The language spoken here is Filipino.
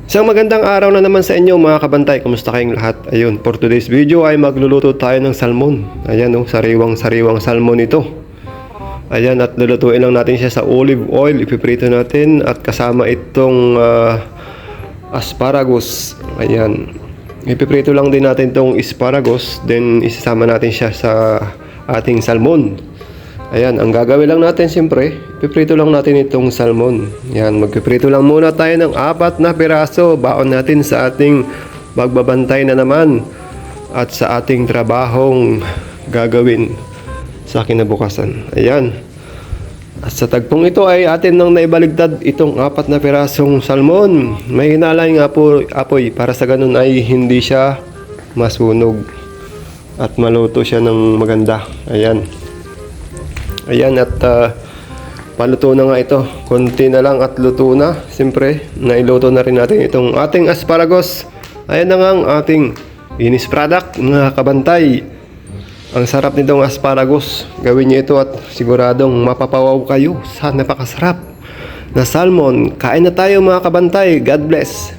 Isang magandang araw na naman sa inyo mga kabantay. Kumusta kayong lahat? Ayun, for today's video ay magluluto tayo ng salmon. Ayan oh, sariwang salmon ito. Ayan, at lulutuin lang natin siya sa olive oil. Ipiprito natin at kasama itong asparagus. Ayan, ipiprito lang din natin itong asparagus. Then isasama natin siya sa ating salmon. Ayan, ang gagawin lang natin siyempre, piprito lang natin itong salmon. Ayan, magpiprito lang muna tayo ng 4 na piraso. Baon natin sa ating magbabantay na naman at sa ating trabahong gagawin sa kinabukasan. Ayan. At sa tagpong ito ay atin nang naibaligtad itong 4 na pirasong salmon. May hinalay nga po apoy para sa ganun ay hindi siya masunog at maluto siya ng maganda. Ayan. Ayan, at paluto na nga ito. Konti na lang at luto na. Siyempre, nailuto na rin natin itong ating asparagus. Ayan na nga ang ating finished product, mga kabantay. Ang sarap nitong asparagus. Gawin niyo ito at siguradong mapapawaw kayo sa napakasarap na salmon. Kain na tayo mga kabantay. God bless.